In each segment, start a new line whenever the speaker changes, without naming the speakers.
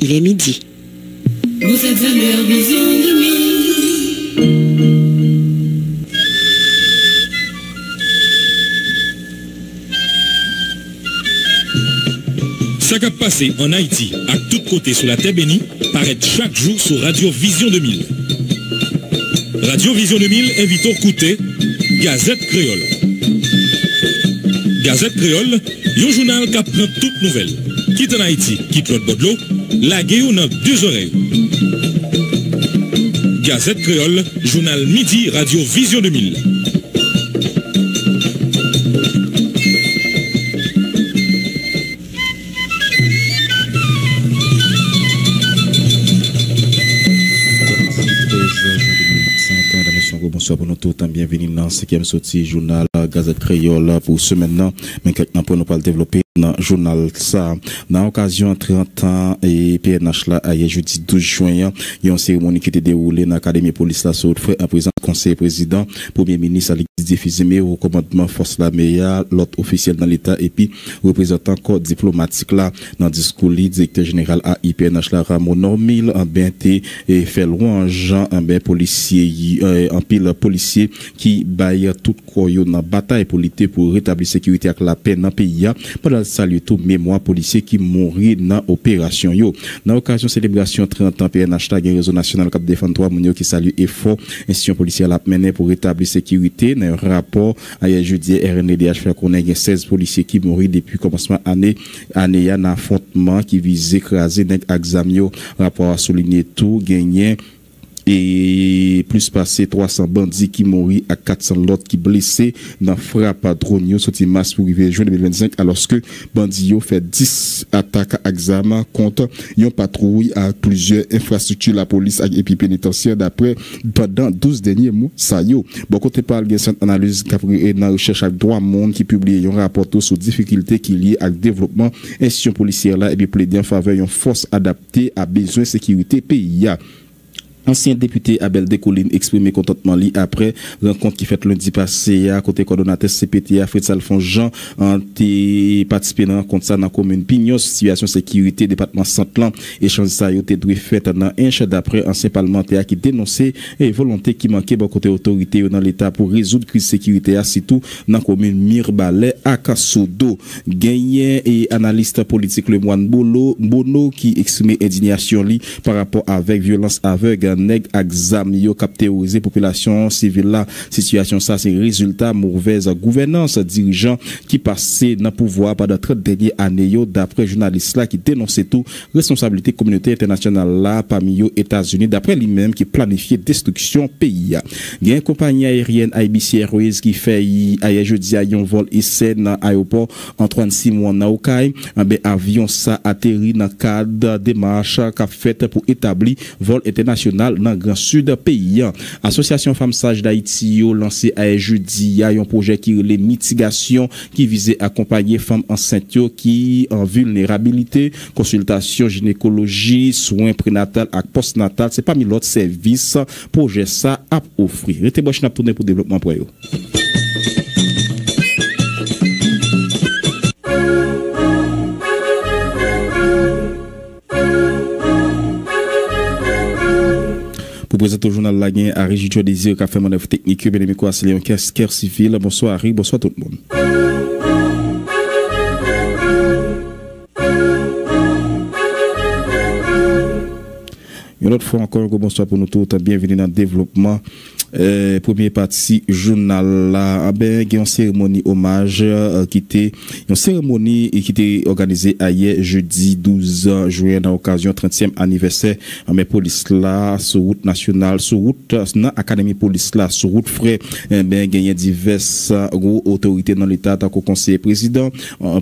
il est midi.
Vous êtes à l'heure vision 2000.
Ça qui a passé en Haïti, à tout côté sur la terre bénie, paraît chaque jour sur Radio Vision 2000. Radio Vision 2000 invite au côté Gazette Créole. Gazette Créole, un journal qui prend toutes nouvelles. Quitte en Haïti, quitte l'autre bord de l'eau, la guerre dans deux oreilles. Gazette Créole, journal midi, Radio Vision 2000.
Bonsoir pour nous tous, bienvenue dans ce 5e sortie journal Gazette Créole pour ce maintenant, mais maintenant pour nous pas le développer dans le journal ça. Dans l'occasion 30 ans et PNH là, hier jeudi 12 juin, il y a une cérémonie qui était déroulée dans l'Académie police là sur frère en présence conseiller président, premier ministre Alexis Défizemé au commandement force la meilleure, l'autre officiel dans l'état et puis représentant corps diplomatique là dans discours directeur général à IPNH là Ramon Normil en BNT et fait louange en ben policier en pile policier qui baille tout koyo dans bataille politique pour rétablir sécurité avec la paix dans pays pendant saluer tout mémoire policier qui mourit dans opération yo dans occasion célébration 30 ans PNH là réseau national cap défendre 3 moun qui salue effort institution policière la mené pour rétablir sécurité dans un rapport hier jeudi RNDH fait connaître 16 policiers qui mourent depuis commencement année un affrontement qui visait écraser nèg examio rapport a souligné tout gagné et plus passé 300 bandits qui mourent à 400 l'autre qui blessés dans frappe à drone sorti mars pour arriver juin 2025 alors que bandits fait 10 attaques à examen contre une patrouille à plusieurs infrastructures la police et puis pénitentiaire d'après pendant 12 derniers mois ça yo bon côté parle de cette analyse et dans recherche avec droit monde qui publie un rapport sur difficultés qui liées à développement institution policière là et puis plaider en faveur d'une force adaptée à besoin sécurité pays. Ancien député Abel Decoline exprimé contentement li après rencontre qui fait lundi passé à côté coordonnateur CPTA Fritz Alphonse Jean ont participé dans rencontre ça dans commune Pignos situation sécurité département Centre échange ça yo été fait dans un chat d'après ancien parlementaire qui dénonçait et volonté qui manquait bon côté autorité dans l'état pour résoudre crise sécurité surtout dans commune Mirbalais à Kassodo gagné et analyste politique le moine Bono qui exprimait indignation li par rapport avec violence aveugle nèg exam yo captériser population civile là situation ça c'est résultat mauvaise gouvernance dirigeant qui passé dans pouvoir pendant 30 dernières années yo d'après journaliste là qui dénonçait tout responsabilité communauté internationale là parmi yo États-Unis d'après lui-même qui planifiait destruction pays. Il y a une compagnie aérienne IBC Airways qui fait hier jeudi un vol essai dans aéroport Antoine Simon Naokai ben avion ça atterri dans cadre démarche qu'a fait pour établir vol international dans grand sud pays. Association Femmes Sages d'Haïti a lancé à jeudi un projet qui les mitigation qui visait accompagner femmes enceintes qui en vulnérabilité, consultation gynécologie, soins prénatal et postnatal, c'est parmi l'autre service projet ça à offrir. Restez bon pour le développement pour eux. Pour présenter au journal la gain à Régis Désir qui a fait manœuvre technique bien aimé quoi c'est un casqueur civil. Bonsoir Harry, bonsoir tout le monde. Une autre fois encore bonsoir pour nous tous, bienvenue dans le développement. Première partie journal là ben une cérémonie hommage qui était une cérémonie qui était organisée hier jeudi 12 juin dans l'occasion 30e anniversaire mais police là sur route nationale sur route dans académie police là sur route frais ben gagné diverses autorités dans l'état tant que conseiller président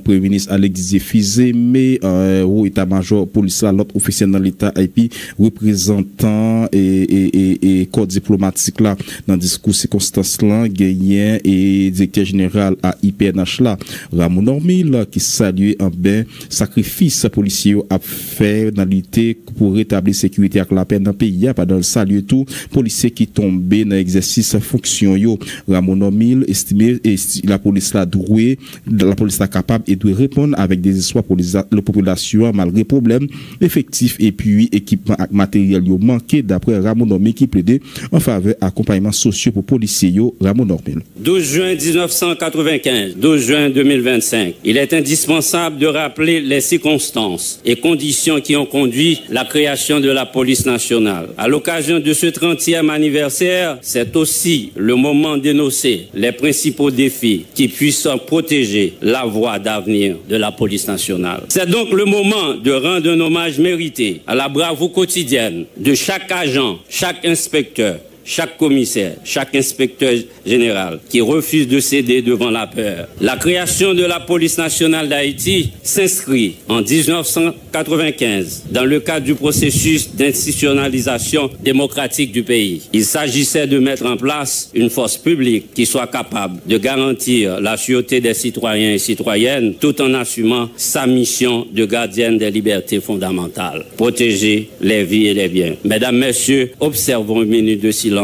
premier ministre Alexis Défizemé au état-major police là l'autre officiel dans l'état et puis représentant et corps diplomatique là dans discours circonstance là gagné et directeur général à IPNH là Ramon Normil qui salue en ben sacrifice policier a fait dans lutter pour rétablir sécurité avec la paix dans le pays. Pendant le salut tout, policiers qui tombent dans l'exercice fonction yo. Ramon Normil estimé la police là douée, la police là capable et doit répondre avec des espoirs pour la population malgré problèmes effectifs et puis équipement et matériel yo manqué d'après Ramon Normil qui plaidait en faveur accompagnement social pour policiers yo. Ramon Normil.
12 juin 1995, 12 juin 2025. Il est indispensable de rappeler les circonstances et conditions qui ont conduit la création de la police nationale. À l'occasion de ce 30e anniversaire, c'est aussi le moment d'énoncer les principaux défis qui puissent protéger la voie d'avenir de la police nationale. C'est donc le moment de rendre un hommage mérité à la bravoure quotidienne de chaque agent, chaque inspecteur, chaque commissaire, chaque inspecteur général qui refuse de céder devant la peur. La création de la police nationale d'Haïti s'inscrit en 1995 dans le cadre du processus d'institutionnalisation démocratique du pays. Il s'agissait de mettre en place une force publique qui soit capable de garantir la sûreté des citoyens et citoyennes tout en assumant sa mission de gardienne des libertés fondamentales. Protéger les vies et les biens. Mesdames, Messieurs, observons une minute de silence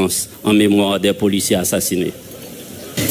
en mémoire des policiers assassinés.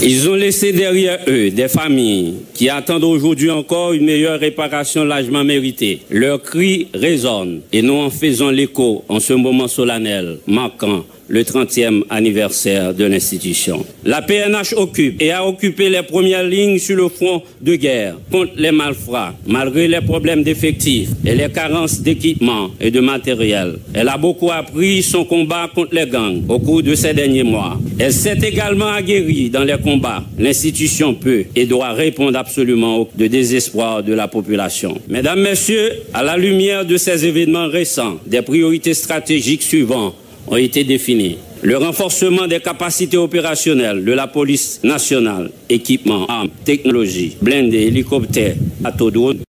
Ils ont laissé derrière eux des familles qui attendent aujourd'hui encore une meilleure réparation largement méritée. Leurs cris résonnent et nous en faisons l'écho en ce moment solennel marquant le 30e anniversaire de l'institution. La PNH occupe et a occupé les premières lignes sur le front de guerre contre les malfrats, malgré les problèmes d'effectifs et les carences d'équipement et de matériel. Elle a beaucoup appris son combat contre les gangs au cours de ces derniers mois. Elle s'est également aguerrie dans les combats. L'institution peut et doit répondre absolument au désespoir de la population. Mesdames, Messieurs, à la lumière de ces événements récents, des priorités stratégiques suivantes ont été définis. Le renforcement des capacités opérationnelles de la police nationale, équipements, armes, technologies, blindés, hélicoptères, bateaux, drones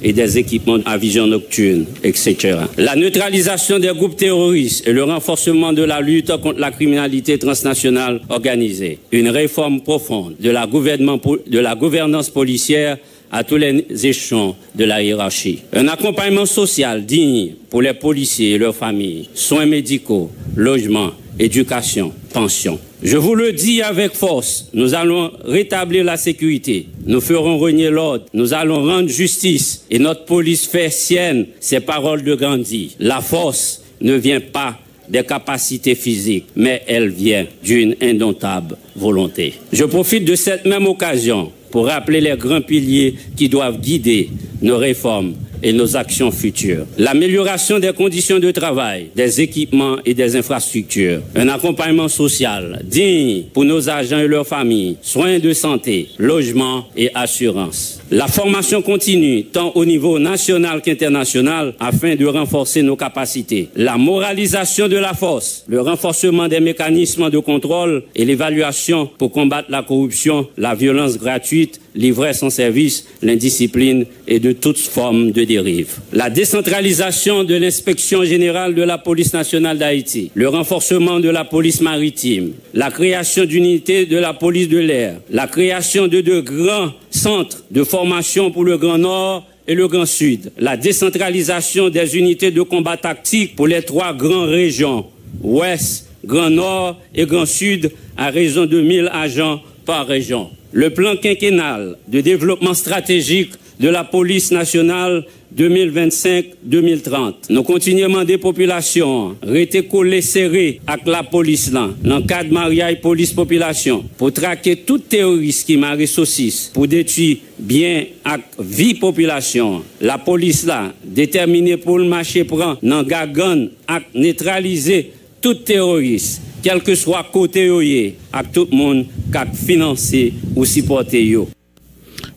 et des équipements à vision nocturne, etc. La neutralisation des groupes terroristes et le renforcement de la lutte contre la criminalité transnationale organisée. Une réforme profonde de la gouvernance policière à tous les échelons de la hiérarchie. Un accompagnement social digne pour les policiers et leurs familles, soins médicaux, logements, éducation, pension. Je vous le dis avec force, nous allons rétablir la sécurité, nous ferons régner l'ordre, nous allons rendre justice et notre police fait sienne ces paroles de Gandhi. La force ne vient pas des capacités physiques, mais elle vient d'une indomptable volonté. Je profite de cette même occasion pour rappeler les grands piliers qui doivent guider nos réformes et nos actions futures. L'amélioration des conditions de travail, des équipements et des infrastructures. Un accompagnement social digne pour nos agents et leurs familles. Soins de santé, logement et assurance. La formation continue tant au niveau national qu'international afin de renforcer nos capacités. La moralisation de la force, le renforcement des mécanismes de contrôle et l'évaluation pour combattre la corruption, la violence gratuite, l'ivresse en service, l'indiscipline et de toutes formes de dérive. La décentralisation de l'inspection générale de la police nationale d'Haïti, le renforcement de la police maritime, la création d'unités de la police de l'air, la création de deux grands centres de formation pour le Grand Nord et le Grand Sud, la décentralisation des unités de combat tactique pour les trois grandes régions, Ouest, Grand Nord et Grand Sud, à raison de 1000 agents par région. Le plan quinquennal de développement stratégique de la police nationale 2025-2030. Nous continuons des populations, rester collés serrés avec la police là, dans le cadre mariage police-population, pour traquer tout terroriste qui m'a saucisse, pour détruire bien avec vie population. La police là, déterminée pour le marché prend, dans gagan, à neutraliser tout terroriste, quel que soit côté yoye, à tout le monde qui a financé ou supporté yo.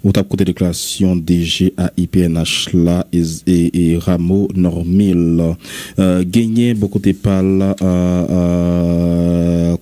Au tap côté déclaration DG à IPNH là et Ramon Normil gagné beaucoup de parle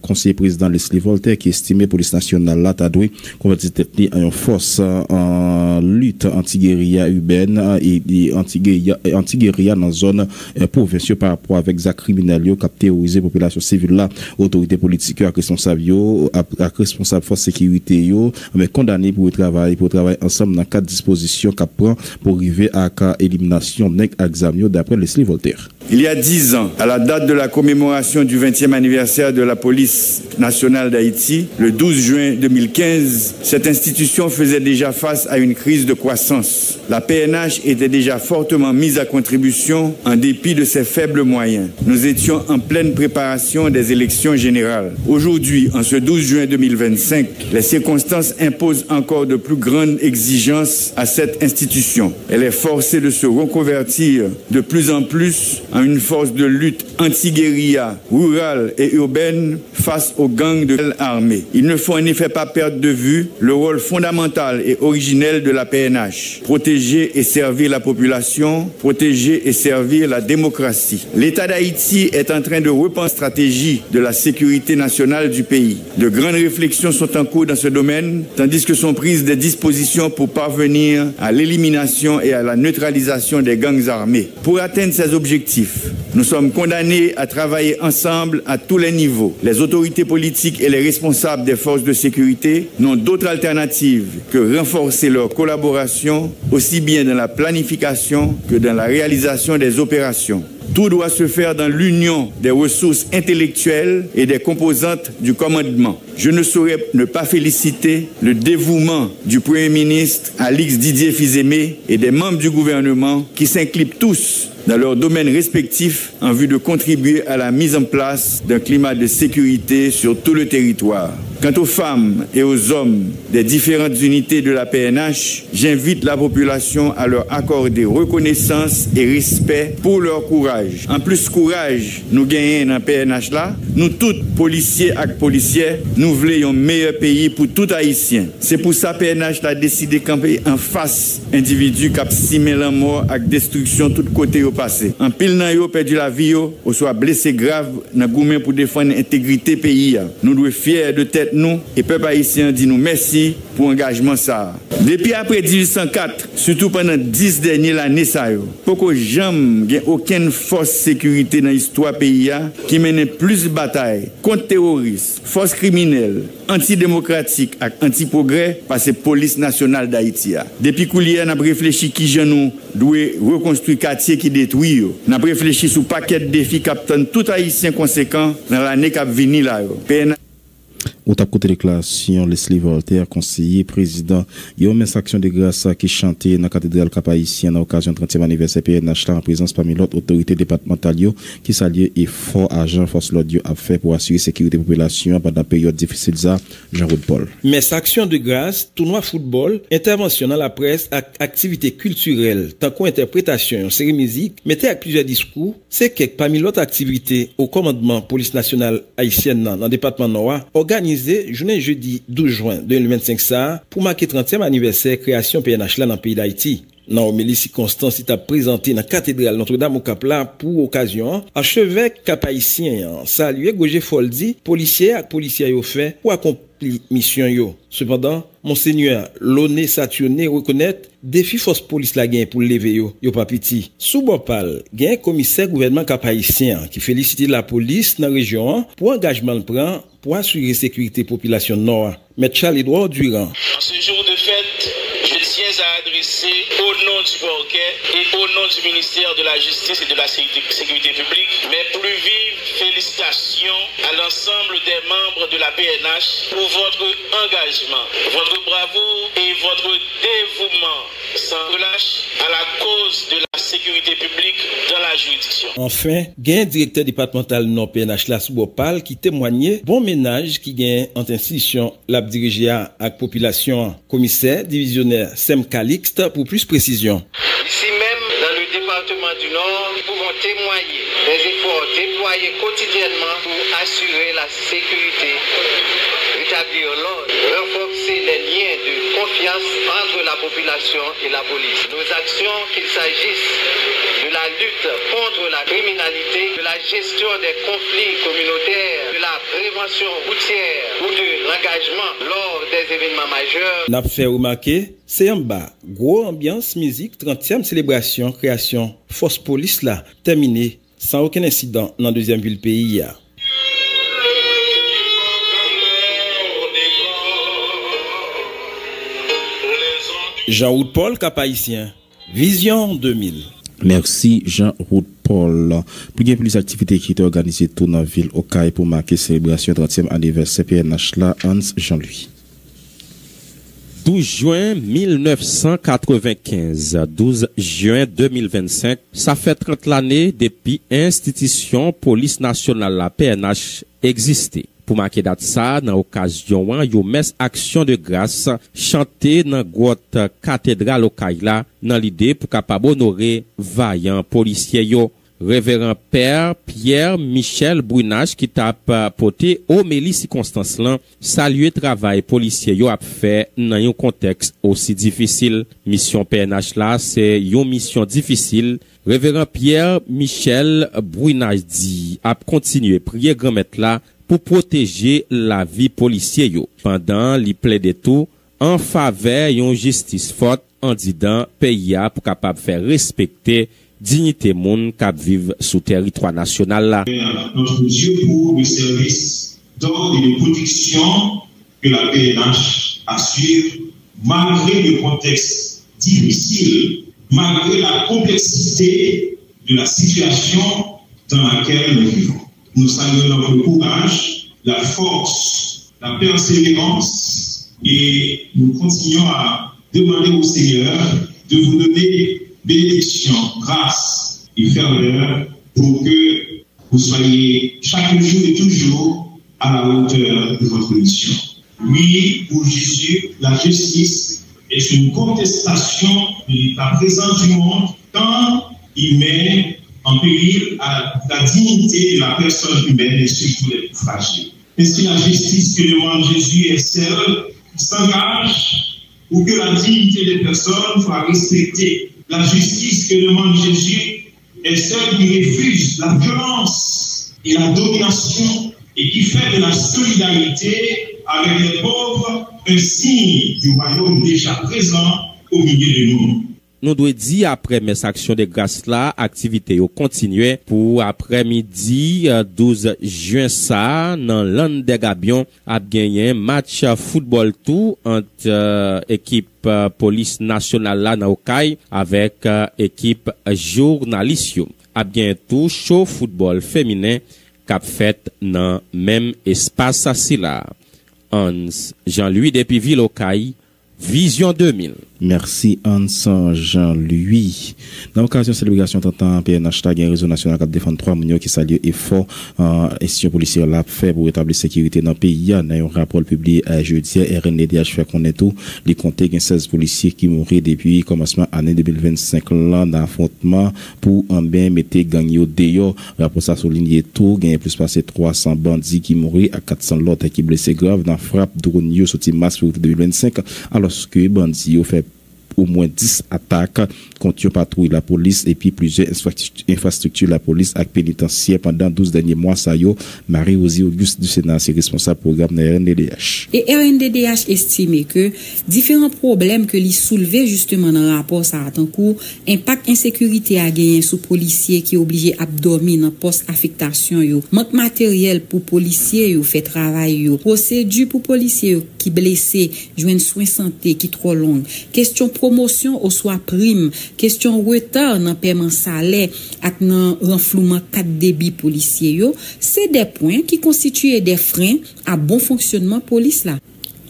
conseiller président Leslie Voltaire qui estimait police nationale là t'a doué convertir tête en une force en lutte anti-guérilla urbaine et anti-guérilla dans zone provinciale par rapport avec des criminels qui terrorisé population civile là autorité politique à responsable yo à responsable force sécurité yo mais condamné pour travailler travailler ensemble dans 4 dispositions qu'a prend pour arriver à élimination nèg examio d'après Leslie Voltaire.
Il y a 10 ans, à la date de la commémoration du 20e anniversaire de la police nationale d'Haïti, le 12 juin 2015, cette institution faisait déjà face à une crise de croissance. La PNH était déjà fortement mise à contribution en dépit de ses faibles moyens. Nous étions en pleine préparation des élections générales. Aujourd'hui, en ce 12 juin 2025, les circonstances imposent encore de plus grandes exigences à cette institution. Elle est forcée de se reconvertir de plus en plus en une force de lutte anti-guérilla, rurale et urbaine face aux gangs de l'armée. Il ne faut en effet pas perdre de vue le rôle fondamental et originel de la PNH. Protéger et servir la population, protéger et servir la démocratie. L'État d'Haïti est en train de repenser la stratégie de la sécurité nationale du pays. De grandes réflexions sont en cours dans ce domaine, tandis que sont prises des dispositions pour parvenir à l'élimination et à la neutralisation des gangs armés. Pour atteindre ces objectifs, nous sommes condamnés à travailler ensemble à tous les niveaux. Les autorités politiques et les responsables des forces de sécurité n'ont d'autre alternative que renforcer leur collaboration, aussi bien dans la planification que dans la réalisation des opérations. Tout doit se faire dans l'union des ressources intellectuelles et des composantes du commandement. Je ne saurais ne pas féliciter le dévouement du Premier ministre Alix Didier Fils-Aimé et des membres du gouvernement qui s'inclinent tous dans leurs domaines respectifs en vue de contribuer à la mise en place d'un climat de sécurité sur tout le territoire. Quant aux femmes et aux hommes des différentes unités de la PNH, j'invite la population à leur accorder reconnaissance et respect pour leur courage. En plus courage, nous gagnons dans la PNH là, nous tous, policiers et policières, nous voulons un meilleur pays pour tout Haïtien. C'est pour ça que PNH a décidé de camper en face individus qui ont simé la mort avec destruction de tous côtés au passé. En pile nan yo perdu la vie yo, ou soit blessé grave dans goumen pour défendre l'intégrité pays. Nous devons fiers de tête nous et peuple haïtien dit nous merci pour engagement ça. Depuis après 1804, surtout pendant 10 dernières années ça yo, pourquoi jamais aucune force sécurité dans l'histoire pays qui mène plus de bataille contre terroristes, forces criminelles, antidémocratiques et anti-progrès par cette police nationale d'Haïti. Depuis qu'on a réfléchi qui nous doit reconstruire quartier qui détruit. On a réfléchi sur paquet de défis captant tout haïtien conséquent dans l'année qui venir là.
Au tap côté déclaration, Leslie Voltaire, conseiller, président, il y a une action de grâce qui chantait dans la cathédrale cap-haïtienne à l'occasion du 30e anniversaire PNH en présence parmi l'autre autorité départementale qui s'allie et fort agent force l'audio a fait pour assurer la sécurité de la population pendant la période difficile ça, Jean-Roud Paul.
Mais action de grâce, tournoi football, intervention dans la presse, activités culturelles, tant qu'interprétation, série musique, mettez avec plusieurs discours, c'est quelques parmi l'autre activité au commandement police nationale haïtienne dans le département Nord, organisé jeudi 12 juin 2025 ça pour marquer 30e anniversaire création PNH là dans le pays d'Haïti. Dans les circonstances, il a présenté dans la cathédrale Notre-Dame au Cap-là pour occasion, archevêque cap-haïtien, salué Gauger Foldi, policier et policier yo fait pour accomplir mission yo. Cependant, Monseigneur Loné Saturné reconnaît défi force police la gain pour lever yo pas petit. Sous Bopal, gain commissaire gouvernement cap-haïtien qui félicite la police dans la région pour engagement prend pour assurer la sécurité population nord. Maître Charles-Édouard Durand.
En ce jour de fête, je tiens à adresser au nom du parquet et au nom du ministère de la Justice et de la Sécurité publique mes plus vives félicitations à l'ensemble des membres de la PNH pour votre engagement, votre bravoure et votre dévouement sans relâche à la cause de la sécurité publique dans la juridiction.
Enfin, gain directeur départemental non PNH la Soubopal qui témoignait bon ménage qui gagne entre institutions la dirigée à la population. Commissaire divisionnaire Sem Calixte pour plus précision.
Ici même, dans le département du Nord, nous pouvons témoigner des efforts déployés quotidiennement pour assurer la sécurité, rétablir l'ordre, renforcer les liens de confiance entre la population et la police. Nos actions, qu'il s'agisse de la lutte contre la criminalité, de la gestion des conflits communautaires, de la prévention routière ou de l'engagement lors des événements majeurs.
N'a fait remarquer, c'est en bas, gros ambiance musique, 30e célébration, création, force police là, terminée sans aucun incident dans la deuxième ville pays. Jean-Roux Paul, Cap-Haïtien, Vision 2000.
Merci Jean-Roux Paul. Plus d'activités qui étaient organisées tout dans la ville au CAI pour marquer célébration 30e anniversaire PNH là, Hans Jean-Louis.
12 juin 1995, 12 juin 2025, ça fait 30 l'année depuis institution police nationale la PNH existait. Pour marquer date ça, dans occasion, yo messe action de grâce chanté dans grotte cathédrale au Kaila, dans l'idée pour capable honorer vaillant policier yo. Révérend Père Pierre Michel Brunage qui tape porté au méli circonstance là, saluer travail policier yo a fait dans un contexte aussi difficile. Mission PNH là, c'est une mission difficile. Révérend Pierre Michel Brunage dit a continuer prier grand maître là pour protéger la vie policier yo. Pendant li plaide tout en faveur yon justice forte en disant pays a pour capable faire respecter dignité moun k'ap vive sous territoire national là.
Notre Dieu pour le service d'ordre et de protection que la PNH assure malgré le contexte difficile, malgré la complexité de la situation dans laquelle nous vivons. Nous saluons notre courage, la force, la persévérance et nous continuons à demander au Seigneur de vous donner bénédiction, grâce et ferveur pour que vous soyez chaque jour et toujours à la hauteur de votre mission. Oui, pour Jésus, la justice est une contestation de l'état présent du monde quand il met en péril la dignité de la personne humaine et surtout les plus fragiles. Ainsi, la justice que demande Jésus est celle qui s'engage pour que la dignité des personnes soit respectée. La justice que demande Jésus est celle qui refuse la violence et la domination et qui fait de la solidarité avec les pauvres un signe du royaume déjà présent au milieu de nous.
Nous devons dire après mes actions de grâce là, activité au continuer pour après-midi 12 juin ça dans l'Ande des Gabions a gagné match football tout entre équipe police nationale là dans Okaï avec équipe journaliste. A gagné tout show football féminin qu'a fait dans même espace assis là. Hans Jean-Louis depuis Ville Okaï, Vision 2000.
Merci Hans Jean-Louis. Dans l'occasion de célébration 30 ans, PNH a un réseau national qui défend 3 millions qui salue effort institution policière l'a fait pour établir la sécurité dans le pays. Dans un rapport publié jeudi, RNDDH fait connaître tout. Les comptés 16 policiers qui mourent depuis le commencement de l'année 2025 là dans l'affrontement pour en bien mettre gang yo dehors. Rapport ça souligne tout, il y a plus passé 300 bandits qui mourent à 400 l'autre qui blessés grave dans frappe drone yo sorti mars 2025 alors que bandits yo fait au moins 10 attaques contre patrouille la police et puis plusieurs infrastructures la police avec pénitentiaire pendant 12 derniers mois. Ça yo Marie-Rosie Auguste du Sénat, c'est responsable programme de RNDDH.
Et RNDDH estime que différents problèmes que les soulevés justement dans le rapport ça en cours, impact insécurité à gagner sous policiers qui obligé à dormir dans poste affectation yo, manque matériel pour policiers yo fait travail yo, procédure pour policiers qui blessés, joindre soins santé qui trop longue, question promotion ou soit prime, question retard dans paiement salaire ak nan renflouement 4 débit policier yo, c'est des points qui constituent des freins à bon fonctionnement police là.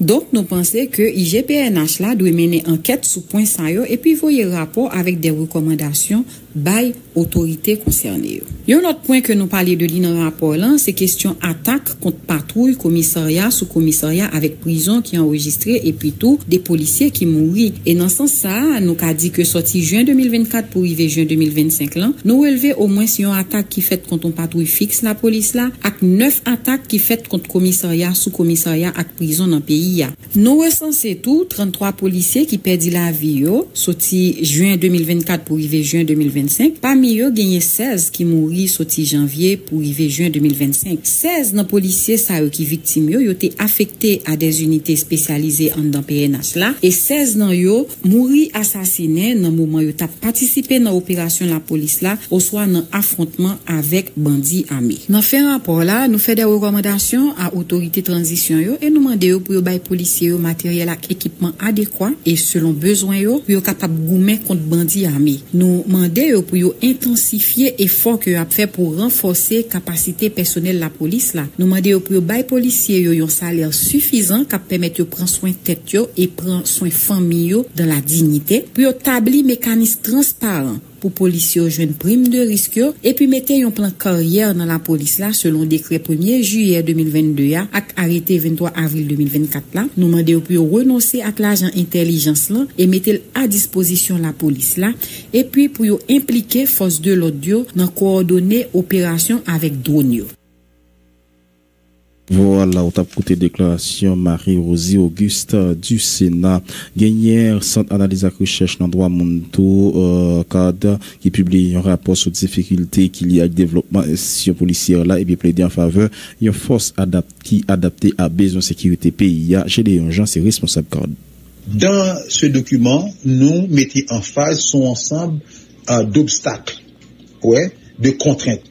Donc, nous pensons que IGPNH là doit mener enquête sous point ça yo et puis voyer rapport avec des recommandations by autorité concernée. Un autre point que nous parlons de dans le rapport là, c'est question attaque contre patrouille, commissariat, sous-commissariat avec prison qui enregistré et puis tout des policiers qui mourent. Et dans ce sens ça, nous a dit que sorti juin 2024 pour arriver juin 2025 là, nous relevé au moins si une attaque qui fait contre une patrouille fixe la police là, avec 9 attaques qui fait contre commissariat, sous-commissariat avec prison dans le pays. Nous recensé tout 33 policiers qui perdent la vie sorti juin 2024 pour arriver juin 2025. 2025, parmi eux gagné 16 qui mourit sorti janvier pour arriver juin 2025. 16 nan policiers ça qui victime yo été affecté à des unités spécialisées en dans PNH là et 16 nan yo mouri assassiné dans moment yo t'a participé dans opération la police là au soit dans affrontement avec bandits armés. Dans fait rapport là, nous fait des recommandations à autorité transition yo et nous demander yo pour yo bay policiers yo matériel ak équipement adéquat et selon besoin yo pour yo capable goumen contre bandits armés. Nous demander yo pour yo intensifier effort que yo a fait pour renforcer capacité personnelle la police là. Nous demander yo pour yo bay policiers yo yon salaire suffisant qui permettre yo prendre soin tête yo et prendre soin famille yo dans la dignité. Pour yo établir mécanisme transparent pour policiers joindre prime de risque et puis mettre un plan carrière dans la police là selon décret 1er juillet 2022 ak arrêté 23 avril 2024 là nous demander pour renoncer à l'agent intelligence là et mettre à disposition la police là et puis pour yo impliquer force de l'ordre dans coordonner opération avec drone yo.
Voilà, on t'a écouté déclaration Marie-Rosie Auguste du Sénat. Gagnère, centre analyse et recherche dans droit Monto, cadre, qui publie un rapport sur difficultés qu'il y a avec le développement institution policière là, et bien plaider en faveur d'une force adaptée à besoin de sécurité pays. Gédéon Jean, c'est responsable cadre.
Dans ce document, nous mettons en phase son ensemble d'obstacles, de contraintes.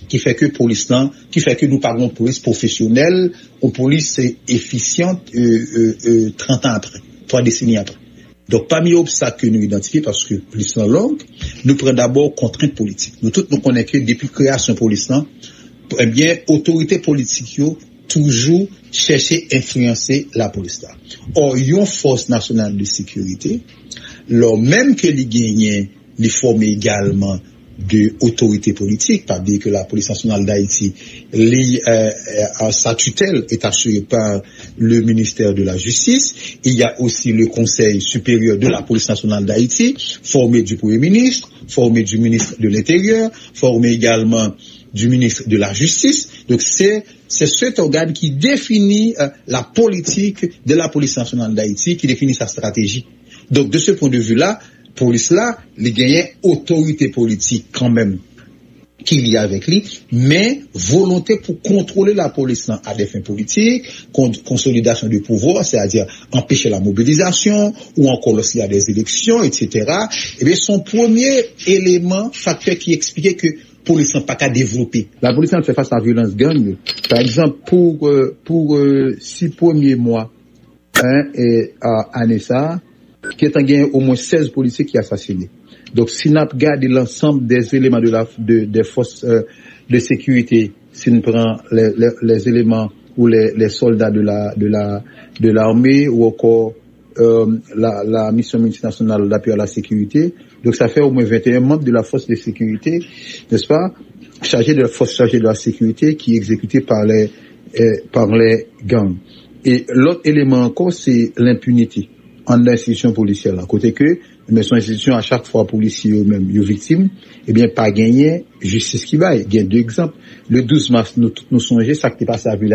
Qui fait que nous parlons de police professionnelle, ou police efficiente 30 ans après, 3 décennies après. Donc, parmi les obstacles que nous identifions, parce que police longue, nous prenons d'abord contraintes politiques. Nous tous nous connaissons que depuis création police, eh bien, autorité politique, toujours chercher à influencer la police. Or, une force nationale de sécurité, lors même que les gagnants, les forment également de autorité politique, pas dire que la police nationale d'Haïti, sa tutelle est assurée par le ministère de la Justice. Il y a aussi le Conseil supérieur de la police nationale d'Haïti, formé du Premier ministre, formé du ministre de l'Intérieur, formé également du ministre de la Justice. Donc c'est cet organe qui définit la politique de la police nationale d'Haïti, qui définit sa stratégie. Donc de ce point de vue-là, police là, les gagnants autorité politique quand même qu'il y a avec lui, mais volonté pour contrôler la police là à des fins politiques, consolidation du pouvoir, c'est-à-dire empêcher la mobilisation ou encore lorsqu'il y a des élections, etc. Et bien son premier élément, facteur qui expliquait que police n'a pas qu'à développer. La police fait face à la violence gang. Par exemple, pour 6 premiers mois, à Anessa, qui est en gain au moins 16 policiers qui assassinés. Donc, si nous regardons l'ensemble des éléments des forces de sécurité, si nous prenons les éléments ou les soldats de l'armée ou encore la mission multinationale d'appui à la sécurité, donc ça fait au moins 21 membres de la force de sécurité, n'est-ce pas, chargés de la sécurité qui est exécutée par les gangs. Et l'autre élément encore, c'est l'impunité en institution policière, à côté que, mais son institution, à chaque fois, policiers eux-mêmes, ils victimes, eh bien, pas gagné, justice qui va. Il y a 2 exemples. Le 12 mars, nous songeons, ça qui est passé à Ville